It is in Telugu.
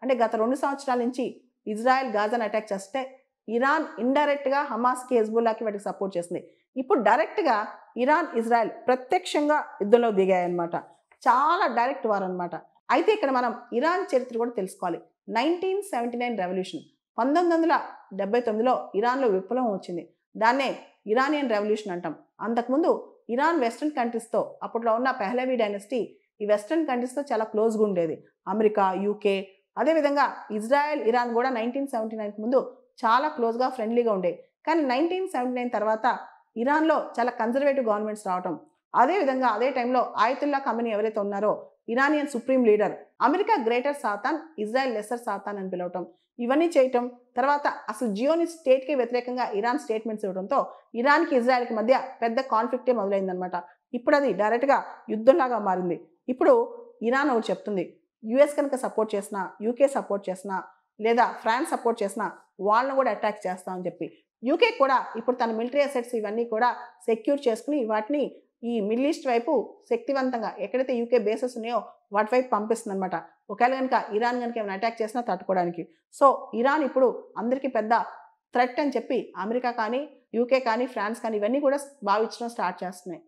అంటే గత 2 సంవత్సరాల నుంచి ఇజ్రాయెల్ గాజాను అటాక్ చేస్తే ఇరాన్ ఇండైరెక్ట్గా హమాస్కి హెజ్బుల్లాకి వాటికి సపోర్ట్ చేస్తుంది. ఇప్పుడు డైరెక్ట్గా ఇరాన్ ఇజ్రాయెల్ ప్రత్యక్షంగా యుద్ధంలో దిగాయన్నమాట. చాలా డైరెక్ట్ వార్ అనమాట. అయితే ఇక్కడ మనం ఇరాన్ చరిత్ర కూడా తెలుసుకోవాలి. 1979 రెవల్యూషన్ 1979లో ఇరాన్లో విప్లవం వచ్చింది. దాన్నే ఇరానియన్ రెవల్యూషన్ అంటాం. అంతకుముందు ఇరాన్ వెస్ట్రన్ కంట్రీస్తో అప్పట్లో ఉన్న పెహ్లవీ డైనస్టీ ఈ వెస్ట్రన్ కంట్రీస్తో చాలా క్లోజ్గా ఉండేది. అమెరికా, యూకే, అదేవిధంగా ఇజ్రాయెల్, ఇరాన్ కూడా 1979కి ముందు చాలా క్లోజ్గా ఫ్రెండ్లీగా ఉండేవి. కానీ 1979 తర్వాత ఇరాన్లో చాలా కన్జర్వేటివ్ గవర్నమెంట్స్ రావటం, అదేవిధంగా అదే టైంలో ఆయతుల్లా ఖమెనీ ఎవరైతే ఉన్నారో Iranian supreme leader, America greater Satan, Israel lesser Satan అని పిలవటం, ఇవన్నీ చేయటం, తర్వాత అసలు జియోనిస్ట్ స్టేట్కి వ్యతిరేకంగా ఇరాన్ స్టేట్మెంట్స్ ఇవ్వడంతో ఇరాన్కి ఇజ్రాయెల్కి మధ్య పెద్ద కాన్ఫ్లిక్టే మొదలైందనమాట. ఇప్పుడు అది డైరెక్ట్గా యుద్ధంలాగా మారింది. ఇప్పుడు ఇరాన్ ఒకటి చెప్తుంది, యుఎస్ కనుక సపోర్ట్ చేసినా, యూకే సపోర్ట్ చేసినా, లేదా ఫ్రాన్స్ సపోర్ట్ చేసినా వాళ్ళని కూడా అటాక్ చేస్తామని చెప్పి యూకే కూడా ఇప్పుడు తన మిలిటరీ అసెట్స్ ఇవన్నీ కూడా సెక్యూర్ చేసుకుని వాటిని ఈ మిడిల్ ఈస్ట్ వైపు శక్తివంతంగా ఎక్కడైతే యూకే బేసెస్ ఉన్నాయో వాటి వైపు పంపిస్తుంది అనమాట. ఒకవేళ కనుక ఇరాన్ కనుక ఏమైనా అటాక్ చేసినా తట్టుకోవడానికి. సో ఇరాన్ ఇప్పుడు అందరికీ పెద్ద థ్రెట్ అని చెప్పి అమెరికా కానీ, యూకే కానీ, ఫ్రాన్స్ కానీ ఇవన్నీ కూడా భావించడం స్టార్ట్ చేస్తున్నాయి.